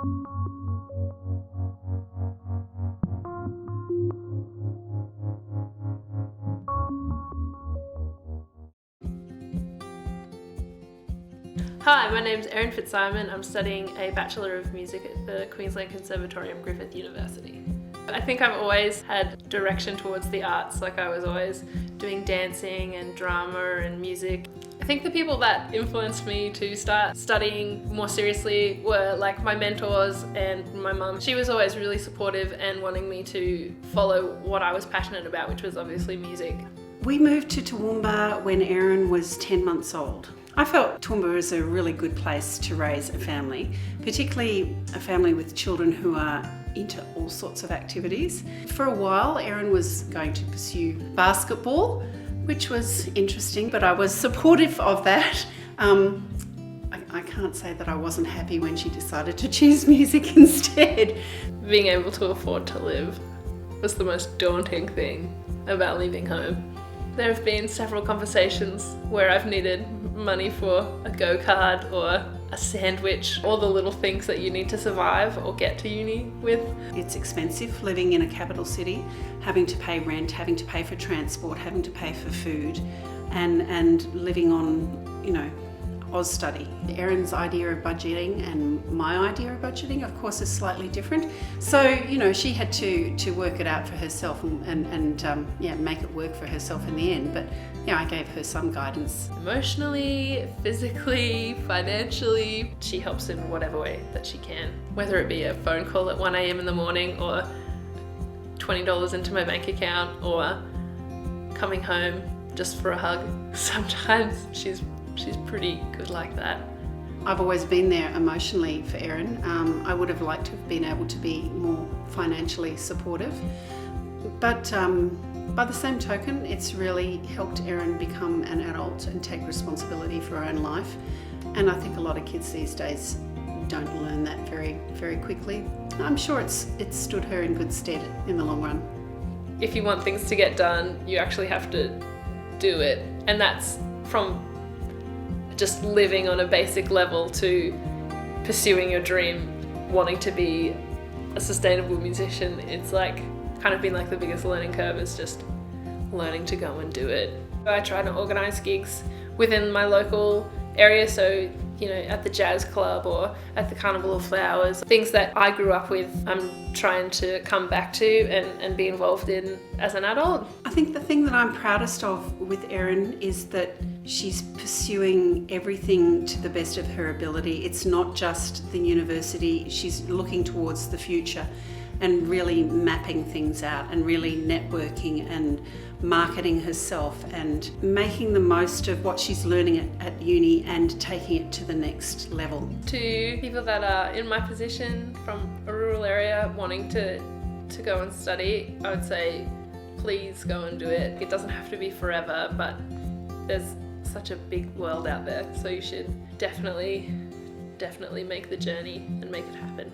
Hi, my name's Erin Fitzsimon. I'm studying a Bachelor of Music at the Queensland Conservatorium, Griffith University. I think I've always had direction towards the arts, like I was always doing dancing and drama and music. I think the people that influenced me to start studying more seriously were like my mentors and my mum. She was always really supportive and wanting me to follow what I was passionate about, which was obviously music. We moved to Toowoomba when Erin was 10 months old. I felt Toowoomba is a really good place to raise a family, particularly a family with children who are into all sorts of activities. For a while, Erin was going to pursue basketball, which was interesting, but I was supportive of that. I can't say that I wasn't happy when she decided to choose music instead. Being able to afford to live was the most daunting thing about leaving home. There have been several conversations where I've needed money for a go-kart or a sandwich, all the little things that you need to survive or get to uni with. It's expensive living in a capital city, having to pay rent, having to pay for transport, having to pay for food, and living on, Oz study. Erin's idea of budgeting and my idea of budgeting, of course, is slightly different. So, she had to work it out for herself and make it work for herself in the end. But I gave her some guidance. Emotionally, physically, financially, she helps in whatever way that she can. Whether it be a phone call at 1 a.m. in the morning or $20 into my bank account or coming home just for a hug. Sometimes she's pretty good like that. I've always been there emotionally for Erin. I would have liked to have been able to be more financially supportive. But by the same token, it's really helped Erin become an adult and take responsibility for her own life. And I think a lot of kids these days don't learn that very, very quickly. I'm sure it's stood her in good stead in the long run. If you want things to get done, you actually have to do it. And that's from just living on a basic level to pursuing your dream, wanting to be a sustainable musician. It's like kind of been like the biggest learning curve is just learning to go and do it. I try to organise gigs within my local area, so at the jazz club or at the Carnival of Flowers, things that I grew up with, I'm trying to come back to and be involved in as an adult. I think the thing that I'm proudest of with Erin is that she's pursuing everything to the best of her ability. It's not just the university, she's looking towards the future and really mapping things out and really networking and marketing herself and making the most of what she's learning at uni and taking it to the next level. To people that are in my position from a rural area wanting to go and study, I would say please go and do it. It doesn't have to be forever, but there's such a big world out there, so you should definitely make the journey and make it happen.